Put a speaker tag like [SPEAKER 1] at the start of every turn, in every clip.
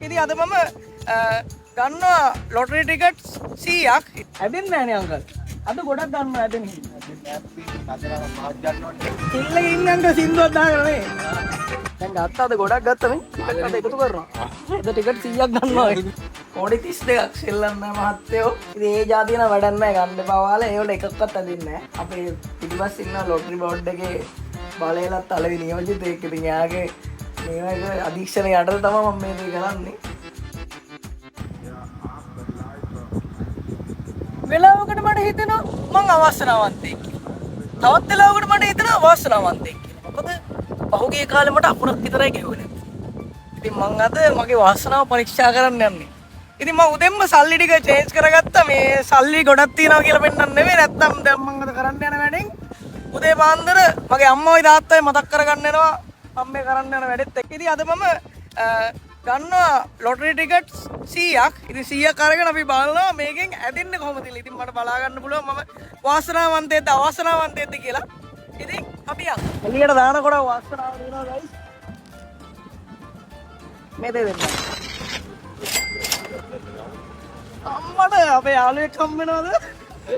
[SPEAKER 1] ඉතින් අද මම ගන්නවා ලොටරි ටිකට්ස් 100ක්. ඇදෙන්නේ නැහැ නේ අංකල්. අද ගොඩක් ගන්නවා ඇදෙන්නේ. ඉල්ලේ ඉන්නංග සින්දුවක් දාගෙන නේ. දැන් ගත්තාද ගොඩක් ගත්තා මේ. ටිකට් අද එකතු කරනවා. අද ටිකට් 100ක් ගන්නවා. කෝඩි 32ක් සෙල්ලම් නැහැ මහත්තයෝ. ඉතින් ඒ જાතිය න වැඩක් නැහැ ගන්න බවාලා ඒ වල එකක්වත් ඇදින්නේ නැහැ. අපේ පිටිපස්සේ ඉන්න ලොටරි බෝඩ් එකේ බලයලත් අලවි නියෝජිතයෙක්. ඉතින් යාගේ මේක අධීක්ෂණය යටතේ තමයි මම මේ දේ කරන්නේ. වෙලාවකට මට හිතෙනවා මං අවාසනාවන්තයෙක් කියලා. තවත් වෙලාවකට මට හිතෙනවා වාසනාවන්තයෙක් කියලා. මොකද පහුගිය කාලේ මට අකුරක් විතරයි ගෙවුනේ. ඉතින් මං අද මගේ වාසනාව පරීක්ෂා කරන්න යන්නේ. ඉතින් මම උදෙන්ම සල්ලි ටික චේන්ජ් කරගත්තා. මේ සල්ලි ගොඩක් තියනවා කියලා පෙන්නන්න නෙමෙයි. නැත්තම් දැන් මං අද කරන්න යන වැඩෙන් උදේ පාන්දර මගේ අම්මවයි තාත්තවයි මතක් කරගන්න එනවා මම මේ කරන්න යන වැඩෙත් එක්ක. ඉතින් අද මම ගන්නවා ලොටරි ටිකට්ස් 100ක්. ඉතින් 100ක් අරගෙන අපි බලනවා මේකෙන් ඇදෙන්නේ කොහොමද කියලා. ඉතින් මට බලා ගන්න පුළුවන් මම වාසනාවන්තයෙක්ද අවාසනාවන්තයෙක්ද කියලා. ඉතින් අපි යමු. එළියට දානකොට වාසනාව දිනනවා ගයිස්. මේ දෙන්න. අම්මට අපේ යාළුවෙක් හම් වෙනවද?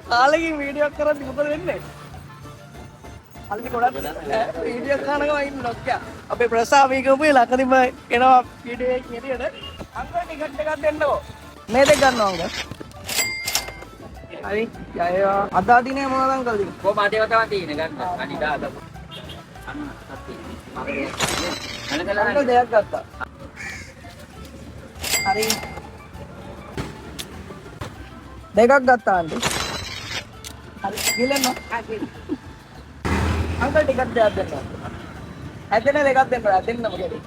[SPEAKER 1] කාලෙකින් වීඩියෝ එකක් කරද්දි මොකද වෙන්නේ? අල්ලි ගොඩක් වීඩියෝ කරනවා ඉන්න ලොක්කයා. අපේ ප්‍රසාවීකපුවේ ලකදිම එනවා වීඩියෝ එකක් එළියට. අංකල් ටිකට් එකක් දෙන්නකෝ. මේ දෙක ගන්නවා අංකල්. හරි. යයවා. අද දිනේ මොනවද අංකල් දිනේ? කොහොම අදේව තමයි තියෙන්නේ ගන්න. අනිදා අද. අන්න සත්‍ය. මම දෙයක් ගත්තා. හරි. දෙකක් ගත්තා ආන්ටි. හරි. ගිලෙන්න. අංකල් ටිකට් දෙයක් දෙන්න. ඇදෙන දෙකක් දෙන්න. ඇදෙන්නම කෙරේ.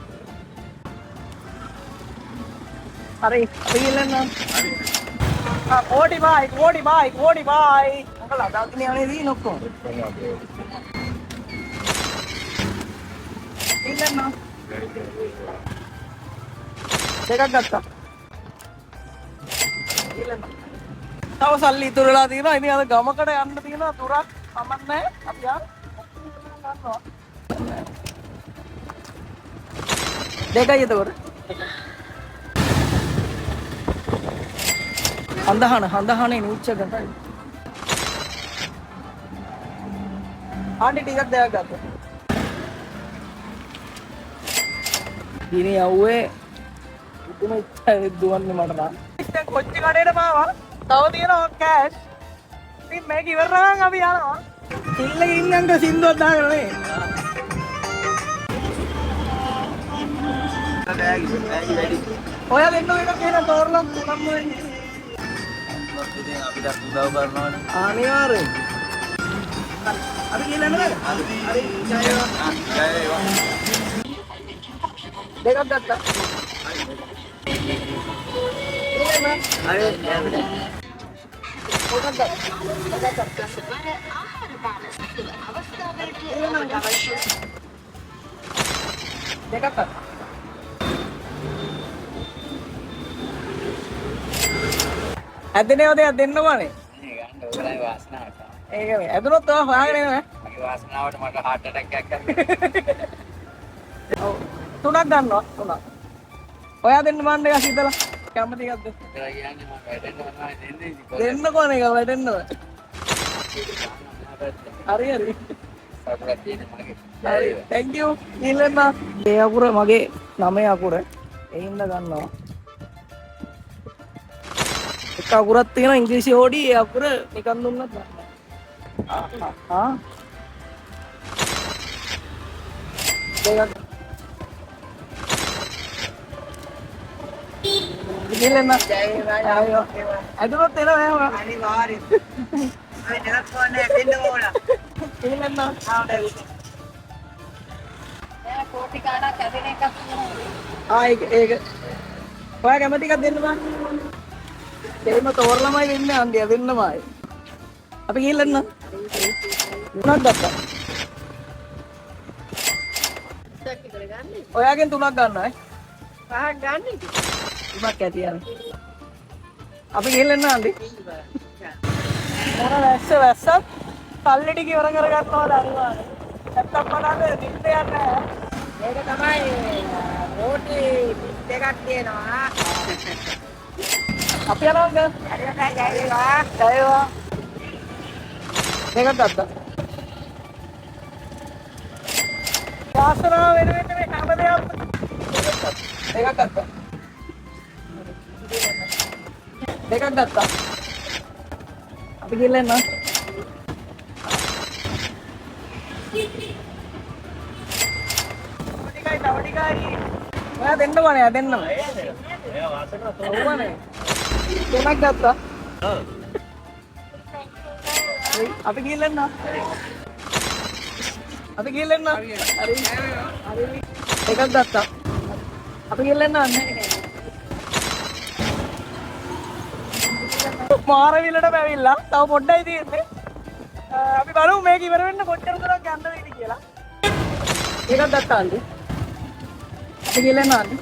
[SPEAKER 1] හරි. අපි ගිලෙන්න. හරි. කෝටි බයි. අංකල් අදාත් නියනේ දී නොක්කොම. ගිලෙන්න. දෙකක් ගත්තා. ගිලෙන්න. තව සල්ලි ඉතුරු වෙලා තියෙනවා. ඉතින් අද ගමකට යන්න තියෙනවා තුරක් කමක් නැහැ. අපි යන්න. දෙකයි එතකොට. හඳහනේ නීච්ච ගන්න. ආන්ටි ටිකක් දෙයක් ගත්තා. ඉතින් යව්වේ උතුම දුවන්නේ මට නම්. දැන් කොච්චි කඩේට මාවා. තව තියෙනවා කෑෂ්. ඉතින් මේක ඉවර නම් අපි යනවා. ඉල්ලේ ඉන්නංග සින්දුවක් දාගෙන නේ. ඔයා දෙන්න එක කියන තෝරලා තුනම වෙන්නේ. අපිට උදව් කරනවනේ. අනිවාර්යෙන්. අපි කියලා නේද? හරි. ජයවා. දෙකක් ගත්තා. හරි. දෙකක් ඇදෙනව දෙයක් දෙන්න ඕනේ. ගන්න ඕනේ වාසනාවට. ඒක මේ ඇදුනොත් තව හොයාගෙන එනවා. මගේ වාසනාවට මට heart attack එකක් ගත්තා. ඔව් තුනක් ගන්නවා තුනක්. ඔයා දෙන්න මන් එකක් හිතලා කැමති එකක්ද? කියලා කියන්නේ මම වැටෙන්න මොනවා දෙන්නේ ඉතින්. දෙන්න කොහොනේ එක වැටෙන්නව. හරි. සතුටක් තියෙන මගේ. හරි. thank you. නිලන්න. මේ අකුර මගේ 9 අකුර. එයින්ද ගන්නවා. එක අකුරක් තියෙනවා ඉංග්‍රීසි හොඩි ඒ අකුර නිකන් දුන්නත් ගන්න. දෙයක්. නිලන්න. ජයවා. අදොත් එනවා අනිවාර්යෙන්. අය නේද කොහොනේ දෙන්න ඕන. නිලන්න. කෝටි කාඩක් ඇදෙන එකක් තියෙනවා. ඒක. ඔයා කැමති එකක් දෙන්න බෑ. දෙයිම තෝරලමයි වෙන්නේ අන්තිය දෙන්නමයි. අපි ගිහින් ඉන්න. තුනක් ගත්තා. ඔයාගෙන් තුනක් ගන්නයි. පහක් ගන්න ඉතින්. තුනක් ඇති යන්නේ. අපි ගිහින් ඉන්න අන්ති. මොන වැස්සත් සල්ලි ටික ඉවර කරගන්නවද අනිවාර්යෙන්. නැත්තම් බලන්න නිින්ද යන්නේ නැහැ. මේක තමයි කෝටි
[SPEAKER 2] දෙකක් තියෙනවා.
[SPEAKER 1] අපි යනවා අංකල්.
[SPEAKER 2] ජයවා.
[SPEAKER 1] ජයවා. දෙකක් ගත්තා. වාසනාව වෙනුවෙන් මේ හැම දෙයක්ම දෙකක් ගත්තා. දෙකක් ගත්තා. අපි ගිහලා එන්න. ටිකයි. ඔයා දෙන්න බෑ දෙන්නම. එයා වාසනාව තෝරන්නේ. දෙකක් ගත්තා. ඔව්. අපි ගිහලා එන්න. අපි ගිහලා එන්න. හරි. දෙකක් ගත්තා. අපි ගිහලා එන්න. මාර විලට පැවිල්ලා. තව පොඩ්ඩයි තියෙන්නේ. අපි බලමු මේක ඉවර වෙන්න කොච්චර දුරක් යන්න වෙයිද කියලා. එකක් ගත්තා අන්ති. අපි ගිහලා එන්න අන්ති.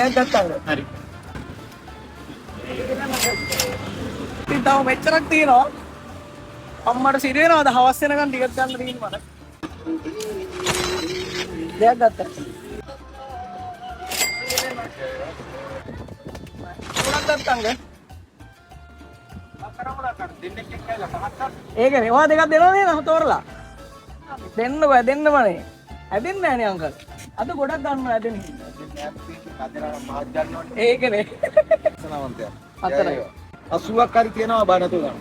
[SPEAKER 1] එකක් ගත්තා. හරි. ඉතින් තව මෙච්චරක් තියෙනවා. අම්මට සිරි වෙනවද හවස් වෙනකන් ටිකට් ගන්න තියෙනවා මට. දෙයක් ගත්තා. තුනක් ගත්තංග. ඒකනේ ඔයා දෙකක් දෙනවා නේද මම තෝරලා. දෙන්නකෝ දෙන්නමනේ. හැදෙන්නේ නැහැ නේ අංකල්. අද ගොඩක් ගන්නවා හැදෙන්නේ. ඒකනේ.
[SPEAKER 3] සනවන්තයා.
[SPEAKER 1] හතරයි.
[SPEAKER 3] 80ක් හරි තියනවා බා නැතුව ගන්න.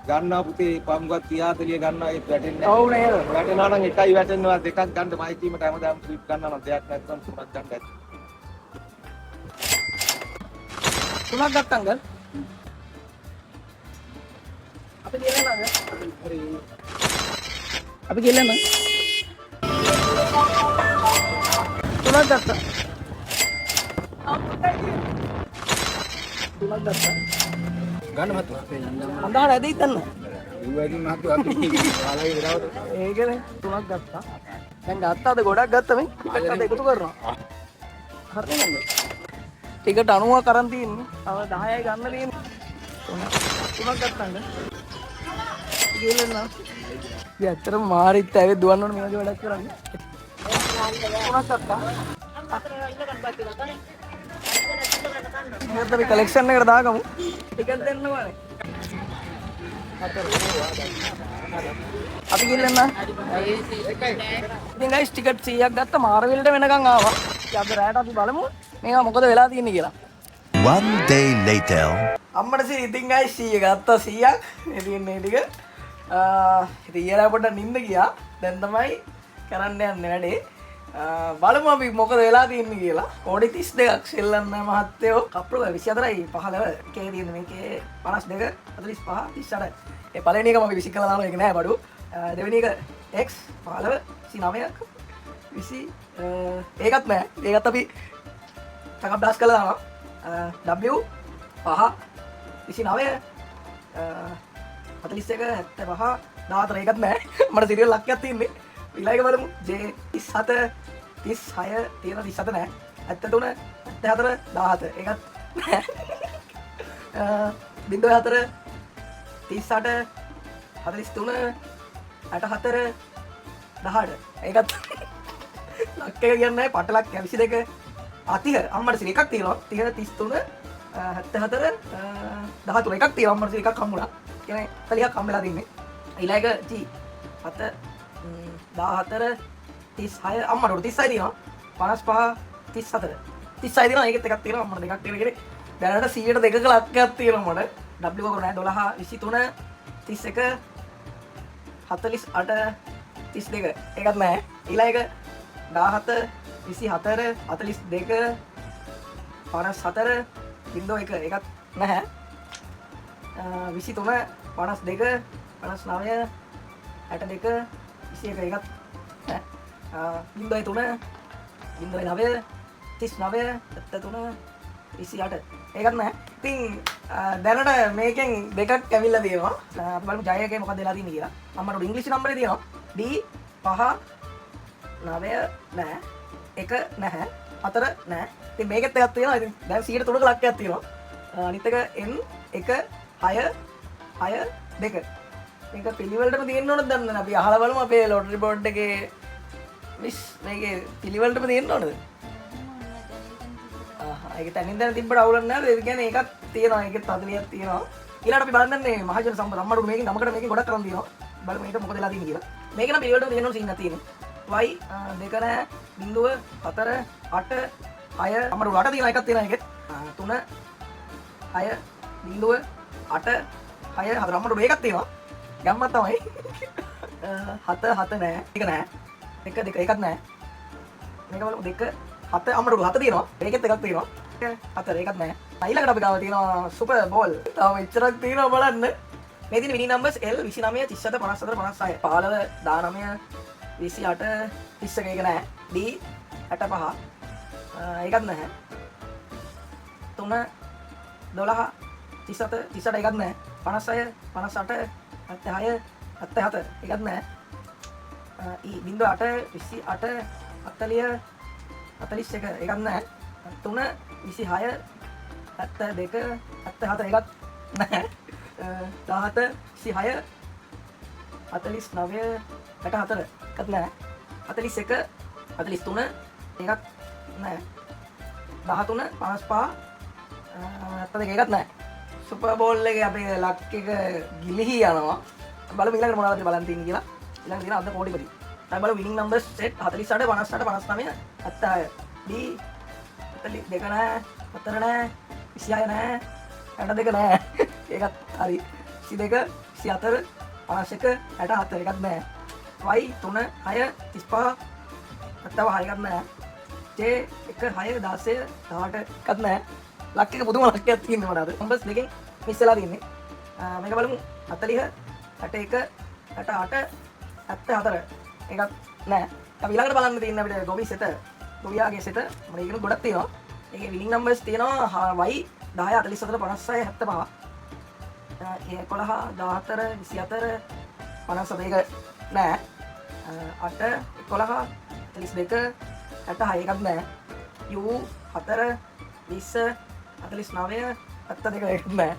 [SPEAKER 3] ගන්නා පුතේ පම්ගත් 30 ගන්නා ඒ වැටෙන්නේ.
[SPEAKER 1] ඔව් නේද?
[SPEAKER 3] වැටෙනවා නම් එකයි වැටෙනවා දෙකක් ගන්න මයි කීමට හැමදාම ෆ්ලිප් ගන්නවා නම් දෙයක් නැත්නම් තුනක් ගන්න ඇති.
[SPEAKER 1] තුනක් ගත්තංග. අපි ගිහලා නේද? හරි. අපි ගිහලා නේද? තුනක් ගත්තා. තුනක් ගත්තා.
[SPEAKER 3] ගන්න මහත්තයා.
[SPEAKER 1] අඳහන ඇදී තන්න.
[SPEAKER 3] ඉවයින් මහත්තයා අපි ආලයි විරාවද.
[SPEAKER 1] ඒකනේ තුනක් ගත්තා. දැන් ගත්තාද ගොඩක් ගත්තා මේ. ටිකට් අද එකතු කරනවා. හරිද නේද? ටිකට් 90ක් අරන් තියෙන්නේ. තව 10යි ගන්න තියෙන්නේ. තුනක් ගත්තාද? ගිහලා ඉතින් ඇත්තටම මාරිත් ඇවිත් දුවන්න ඕනේ මේ වගේ වැඩක් කරන්නේ. තුනක් ගත්තා. මේකට අපි කලෙක්ෂන් එකට දාගමු. ටිකට් දෙන්න ඕනේ. අපි ගිහලා එන්න. ඉතින් ගයිස් ටිකට් 100ක් ගත්තා මාරවිලට වෙනකන් ආවා. ඉතින් අද රැට අපි බලමු මේවා මොකද වෙලා තියෙන්නේ කියලා.
[SPEAKER 4] One day later.
[SPEAKER 1] අම්මට ඉතින් ගයිස් 100 ගත්තා 100ක්. ඉතින් මේ ටික ඉතින් ඊයලා පොඩ්ඩක් නිින්ද ගියා. දැන් තමයි කරන්න යන්නේ වැඩේ. බලමු අපි මොකද වෙලා තියෙන්නේ කියලා. කෝඩි 32ක් සෙල්ලන්න මහත්තයෝ. කප්පල 24යි 15 එකේ තියෙන මේකේ 52 45 38. ඒ පළවෙනි එක මම විසි කළා දානවා ඒක නෑ බඩු. දෙවෙනි එක x 15 29ක් 20 ඒකත් නෑ. ඒකත් අපි ටකප් ඩාස් කළා දානවා. w 5 29 41 75 14 ඒකත් නෑ. මට සිරියල් ලක්කයක් තියෙන්නේ. ඊළඟ බලමු j 37 36 තියෙන 37 නෑ 73 74 17 ඒකත් නෑ 04 38 43 64 18 ඒකත් ලක් එක කියන්නේ පටලක් 22 30 අම්මට සිරි එකක් තියෙනවා 30 33 74 13 එකක් තියෙනවා අම්මට සිරි එකක් හම්බුණා කියන්නේ 40ක් හම්බෙලා තින්නේ ඊළඟ g 7 14 36 අම්මට 36 තියෙනවා 55 34 36 තියෙනවා ඒකෙත් එකක් තියෙනවා අම්මට දෙකක් තියෙනවා කියන්නේ දැනට 100ට දෙකක ලක්කයක් තියෙනවා මට w කවුරු නෑ 12 23 31 48 32 ඒකත් නෑ ඊළඟ 17 24 42 54 බින්දුව 1 ඒකත් නැහැ 23 52 59 62 21 ඒකත් බින්දුවයි 3 බින්දුවයි 9 39 73 28 ඒකත් නැහැ ඉතින් දැනට මේකෙන් දෙකක් ඇවිල්ලා තියෙනවා අපි බලමු ජය එකේ මොකක්ද වෙලා තියෙන්නේ කියලා අම්මට ඉංග්‍රීසි නම්බරේ තියෙනවා D 5 9 නැහැ 1 නැහැ 4 නැහැ ඉතින් මේකෙත් එකක් තියෙනවා ඉතින් දැන් 100ට 3ක ලක්කයක් තියෙනවා අනිත් එක N 1 6 6 2 මේක පිළිවෙලටම තියෙන්න ඕනද දන්නේ නැහැ අපි අහලා බලමු අපේ ලොටරි බෝඩ් එකේ මිස් මේකේ පිළිවෙලටම තියෙන්න ඕනද? ඒක තනින් දැන තිබ්බට අවුලක් නැහැ. ඒ කියන්නේ ඒකත් තියෙනවා. ඒකෙත් 40ක් තියෙනවා. ඊළඟට අපි බලන්නේ මහජන සම්පත අම්මඩු මේකෙන් ගමකට මේකෙන් ගොඩක් කරන් තියෙනවා. බලමු මේක මොකද වෙලා තියෙන්නේ කියලා. මේක නම් පිළිවෙලටම තියෙනවා සීන් එකක් තියෙනවා. y 2 නැහැ 0 4 8 6 අම්මඩු 8 තියෙනවා එකක් තියෙනවා ඒකෙත්. 3 6 0 8 6 4 අම්මඩු මේකක් තියෙනවා. ගම්මත් තමයි. 7 7 නැහැ. එක නැහැ. 1 2 එකක් නැහැ. මේක බලමු 2 7 අම්මඩු 7 තියෙනවා. මේකෙත් එකක් තියෙනවා. 4 එකක් නැහැ. ඊළඟට අපි ගාව තියෙනවා සුපර් බෝල්. තව මෙච්චරක් තියෙනවා බලන්න. මේ තියෙන විනිං නම්බර්ස් L 29 37 54 56 15 19 28 31 එක නැහැ. D 65 එකක් නැහැ. 3 12 37 37 එකක් නැහැ. 56 58 76 77 එකක් නැහැ. E 08 28 40 41 එකක් නැහැ. 3 26 72 77 එකක් නැහැ. 17 26 49 64 එකක් නැහැ. 41 43 එකක් නැහැ. 13 55 72 එකක් නැහැ. සුපර් බෝල් එකේ අපේ ලක් එක ගිලිහි යනවා. බලමු ඊළඟට මොනවද බලන්න තියෙන්නේ කියලා. ඊළඟ තියෙන අද කෝටිපති. දැන් බලමු විනිං නම්බර්ස් සෙට් 48 58 59 76 D 42 නැහැ 4 නැහැ 26 නැහැ 62 නැහැ. ඒකත් හරි. 22 24 51 67 එකක් නැහැ. Y 3 6 35 76 එකක් නැහැ. J 1 6 16 18 එකක් නැහැ. ලක් එක පුදුම ලක් එකක් තියෙනවා නේද? නම්බර්ස් දෙකෙන් මිස් වෙලා තියෙන්නේ. මේක බලමු 40 61 68 74 එකක් නැහැ. අපි ඊළඟට බලන්න තියෙන අපිට ගොවි සෙත. ගොවියාගේ සෙත මොන එකනොත් ගොඩක් තියෙනවා. ඒකේ විනිං නම්බර්ස් තියෙනවා Y 10 44 56 75 11 14 24 51 නෑ 8 11 32 66 එකක් නෑ U 4 20 49 72 එකක් නෑ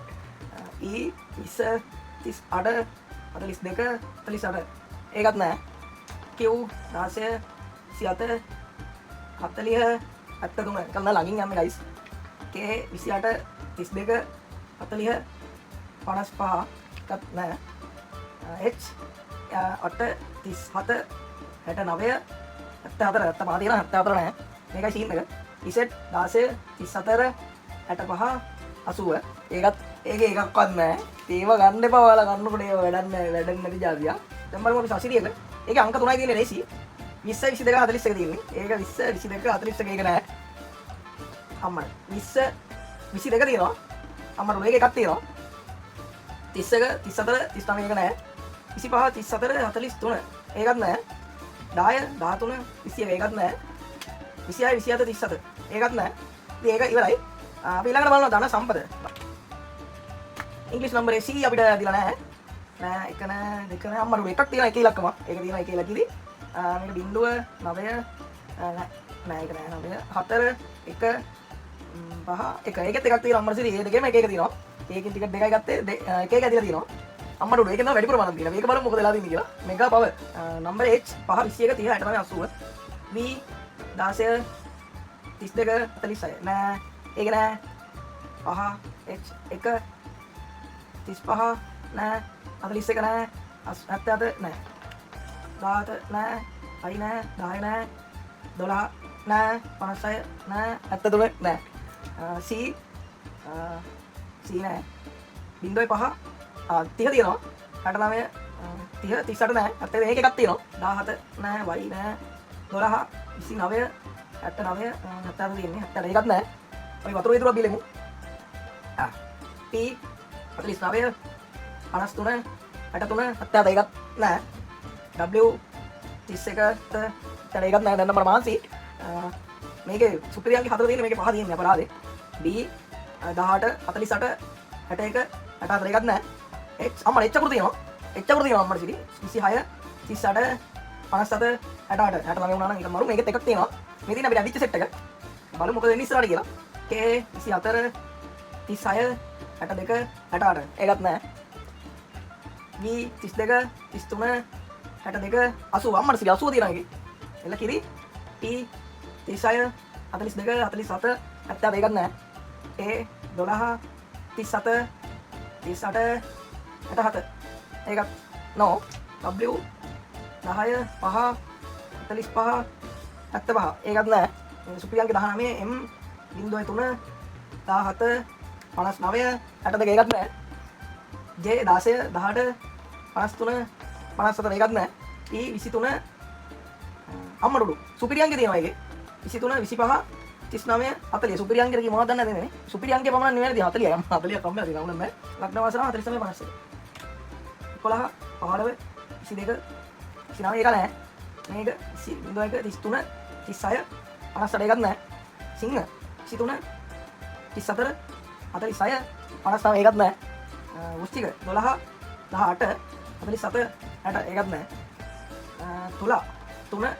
[SPEAKER 1] E 20 38 42 48 ඒකත් නෑ Q 16 27 40 73 එකක් නෑ ළඟින් යන්නේ guys K 28 32 40 55 එකක් නෑ H 8 37 69 74 75 තියෙනවා 74 නෑ මේකයි සීන් එක Z 16 34 65 80 ඒකත් ඒකේ එකක්වත් නෑ ඒව ගන්න එපා ඔයාලා ගන්නකොට ඒව වැඩක් නැති જાතියක් දැන් බලමු අපි සසිරියක ඒකේ අංක 3යි තියෙන්නේ රේසි 20 22 41 තියෙන්නේ ඒක 20 22 41 ඒක නෑ අම්මා 20 22 තියෙනවා අම්මා මේක එකක් තියෙනවා 31 34 39 එක නෑ 25 34 43 ඒකත් නෑ 10 13 21 ඒකත් නෑ 26 27 37 ඒකත් නෑ ඉතින් ඒක ඉවරයි අපි ඊළඟට බලනවා ධන සම්පත ඉංග්‍රීසි නම්බරේ C අපිට දීලා නෑ නෑ එක නෑ දෙක නෑ අම්මා එකක් තියෙනවා එක ඉලක්කම ඒක තියෙනවා එක ඉලක්කෙදි මේක බිංදුව 9 නෑ ඒක නෑ 9 4 1 5 එක ඒකෙත් එකක් තියෙනවා අම්මා සිරි ඒ දෙකේම එක එක තියෙනවා ඒකෙන් ටිකට් දෙකයි ගත්තේ එක එක ඇදලා තියෙනවා අම්මට උඩ ඒකෙන් තමයි වැඩිපුර මනක් තියෙනවා මේක බලමු මොකද වෙලා තියෙන්නේ කියලා mega power number H 5 21 30 89 80 V 16 32 46 නෑ ඒක නෑ 5 H 1 35 නෑ 41 නෑ 77 නෑ 17 නෑ 6 නෑ 10 නෑ 12 නෑ 56 නෑ 73 නෑ C C නෑ 0.5 30 තියෙනවා 69 30 38 නෑ 70 මේක එකක් තියෙනවා 17 නෑ Y නෑ 12 29 69 70 තියෙන්නේ 70 එකක් නෑ අපි වතුර විතර බිලෙමු P 49 53 63 70 එකක් නෑ W 31 70 එකක් නෑ දැන් නම්බර මාන්සි මේකේ සුපිරියන්ගේ 4 තියෙන්නේ මේකේ 5 තියෙන්නේ අපරාදේ B 18 48 61 64 එකක් නෑ H අම්මා H අකුරු තියෙනවා H අකුරු තියෙනවා අම්මා සිටි 26 38 57 68 69 වුණා නම් ඒක මරු මේකෙත් එකක් තියෙනවා මේ තියෙන අපිට අදිච්ච සෙට් එක බලමු මොකද වෙන්නේ ඉස්සරහට කියලා K 24 36 62 68 ඒකත් නෑ V 32 33 62 80 අම්මා සිටි 80 තියෙනවා ඒකේ එල කිරි T 36 42 47 ඇත්තා දෙකක් නෑ A 12 37 38 67 ඒකත් නෝ W 10 5 45 75 ඒකත් නෑ සුපිරියන්ගේ 19 M 0.3 17 59 62 ඒකත් නෑ J 16 18 53 57 ඒකත් නෑ E 23 අම්මඩුඩු සුපිරියන්ගේ තියෙනවා ඒකේ 23 25 39 40 සුපිරියන්ගේ කී මොනවද දන්නේ නැන්නේ නේ සුපිරියන්ගේ පමණ නෙවෙයි 40 40 කම්මලා තියෙනවා උනම් මම ලග්න වාසනාව 49 51 11 15 22 29 එක නෑ මේක 0.1 33 36 58 එකක් නෑ සිංහ 23 34 46 59 එකක් නෑ වෘශ්චික 12 18 47 60 එකක් නෑ තුලා 3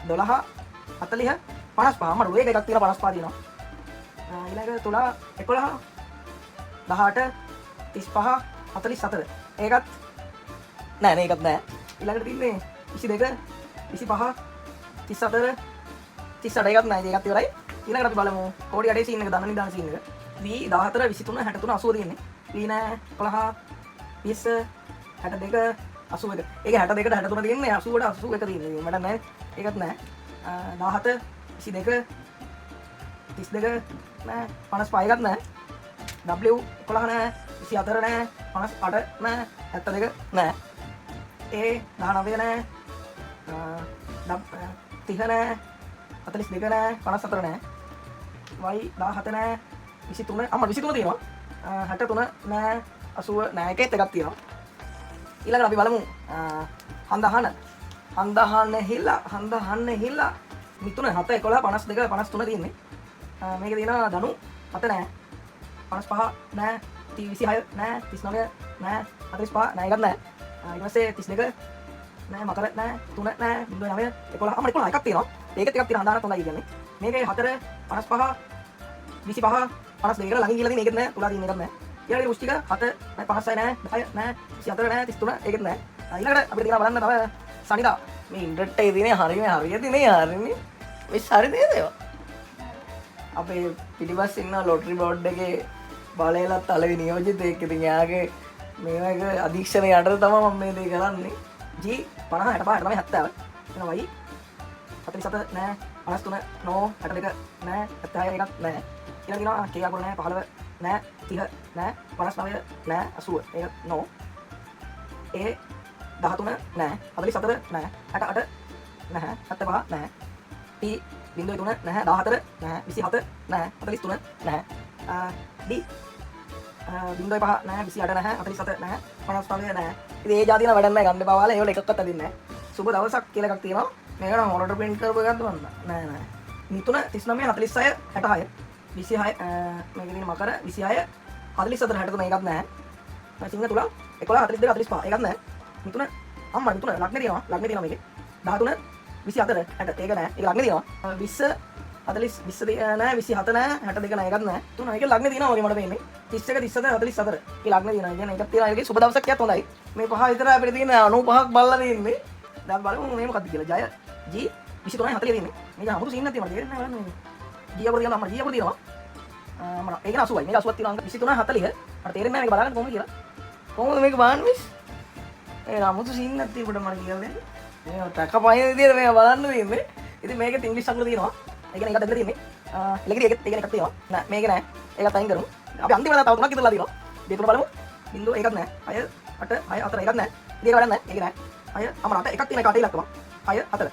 [SPEAKER 1] 12 40 55 මඩු ඒක එකක් තියෙනවා 55 තියෙනවා ඊළඟ තුලා 11 18 35 47 ඒකත් නෑ නේ ඒකත් නෑ ඊළඟට තින්නේ 22 25 34 38 එකත් නෑ ඒකත් ඉවරයි ඊළඟට අපි බලමු කෝඩි අඩේ සීන් එක දන්න නිදාන සීන් එක V 14 23 63 80 තියෙන්නේ V නෑ 11 20 62 81 ඒක 62ට 63 තියෙන්නේ 80ට 81 තියෙන්නේ මට නෑ ඒකත් නෑ 17 22 32 නෑ 55 එකත් නෑ W 11 නෑ 24 නෑ 58 නෑ 72 නෑ A 19 නෑ 30 නෑ 42 නෑ 54 නෑ Y 17 නෑ 23 අම්ම 23 තියෙනවා 63 නෑ 80 නෑ එකෙත් එකක් තියෙනවා ඊළඟට අපි බලමු හන්දහන්න හිල්ලා මිතුන 7 11 52 53 තියෙන්නේ මේක තියෙනවා ධනු 7 නෑ 55 නෑ 26 නෑ 39 නෑ 45 නෑ එකක් නෑ ඊට පස්සේ 32 නෑ මකර නෑ 3 නෑ 0.9 11 අම්ම 11 එකක් තියෙනවා ඒකත් එකක් තියෙනවා හන්දහන්න 3යි කියන්නේ මේකේ 4 55 25 52 කියලා ළඟින් ගිහලා තියෙන ඒකත් නෑ තුලා තියෙන එකත් නෑ ඊළඟට වෘශ්චික 7 නෑ 56 නෑ 10 නෑ 24 නෑ 33 ඒකත් නෑ ඊළඟට අපිට තියෙනවා බලන්න තව සනිදා මේ ඉන්ඩරට් එකේ තියෙන හරියදී නේ හරියන්නේ මේ හරි නේද ඒවා අපේ පිටිපස්සේ ඉන්න ලොටරි බෝඩ් එකේ බලයලත් අලවි නියෝජිතයෙක් ඉතින් යාගේ මේක අධීක්ෂණය යටතේ තමයි මම මේ දේ කරන්නේ G 50 65 70 එනවා Y 47 නෑ 53 නෝ 62 නෑ 76 එකක් නෑ ඊළඟ දිනවා K අකුර නෑ 15 නෑ 30 නෑ 59 නෑ 80 ඒක නෝ A 13 නෑ 44 නෑ 68 නෑ 75 නෑ P 0.3 නෑ 14 නෑ 27 නෑ 43 නෑ D 0.5 නෑ 28 නෑ 47 නෑ 55 නෑ ඉතින් ඒ જાතින වැඩක් නෑ ගන්න බාවාලා ඒවල එකක්වත් අදින්නේ නෑ සුබ දවසක් කියලා එකක් තියෙනවා මේක නම් හොරට print කරපු එකක් දුන්නා නෑ නෑ මිතුන 39 46 66 26 මේක තියෙන මකර 26 44 63 එකක් නෑ සිංහ තුලා 11 42 45 එකක් නෑ මිතුන අම්මා මිතුන ලග්නේ තියෙනවා මේකේ 13 24 60 ඒක නෑ ඒක ලග්නේ තියෙනවා 20 40 20 නෑ 27 නෑ 62 නෑ එකක් නෑ තුන මේකේ ලග්නේ තියෙනවා වගේ මට පේන්නේ 31 37 44 ඒ ලග්නේ තියෙනවා කියන්නේ එකක් තියෙනවා ඒකේ සුබ දවසක් කියත් හොඳයි මේ පහ විතර අපිට තියෙන 95ක් බලලා තියෙන්නේ දැන් බලමු මේ මොකක්ද කියලා ජය G 23 40 තියෙන්නේ මේක 아무තු සීන් නැති මට තේරෙන්නේ නැහැ බලන්න මේක G අකුර තියෙනවා අම්මා G අකුර තියෙනවා මම ඒක 80යි මේක 80ක් තියෙනවා 23 40 මට තේරෙන්නේ නැහැ මේක බලන්න කොහොමද කියලා කොහොමද මේක බලන්නේ මිස් ඒ 아무තු සීන් නැති උඩ මට කියලා දෙන්න මේ ටකපයින් විදියට මේක බලන්න තියෙන්නේ ඉතින් මේකෙත් ඉංග්‍රීසි අකුර තියෙනවා ඒ කියන්නේ එකක් දෙන්න තියෙන්නේ එලකිරි ඒකත් එකක් තියෙනවා නෑ මේක නෑ ඒකත් අයින් කරමු අපි අන්තිමට තව තුනක් ඉදලා තියෙනවා දෙතුන බලමු බින්දුව එකක් නෑ 6 8 6 4 එකක් නෑ ඉතින් ඒක වැඩක් නෑ ඒක නෑ 6 අමරට එකක් තියෙන එකට ඉලක්කම 6 4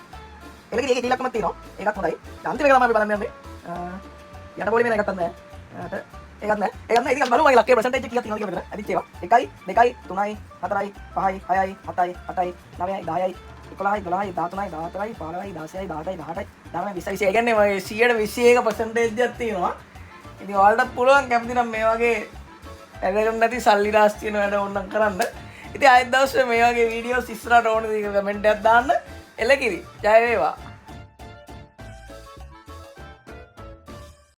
[SPEAKER 1] එලකිරි ඒකේ ඉලක්කමක් තියෙනවා ඒකත් හොඳයි අන්තිම එක තමයි අපි බලන්න යන්නේ යට පොලි වෙන එකක් නැහැ ඒකත් නෑ ඉතින් බලමු මගේ ලක්කේ percentage කීයක් තියෙනවද කියලා මෙතන ඇදිච්ච ඒවා 1 2 3 4 5 6 7 8 9 10 11 12 13 14 15 16 17 18 19 20 21 කියන්නේ මගේ 121% percentage තියෙනවා ඉතින් ඔයාලට පුළුවන් කැමති නම් මේ වගේ ඇදගෙන නැති සල්ලි රාශි තියෙන වැඩ ඕනනම් කරන්න ඉතින් ආයෙත් දවසේ මේ වගේ වීඩියෝස් ඉස්සරහට ඕන දේ කමෙන්ට් එකක් දාන්න එලකිරි ජය වේවා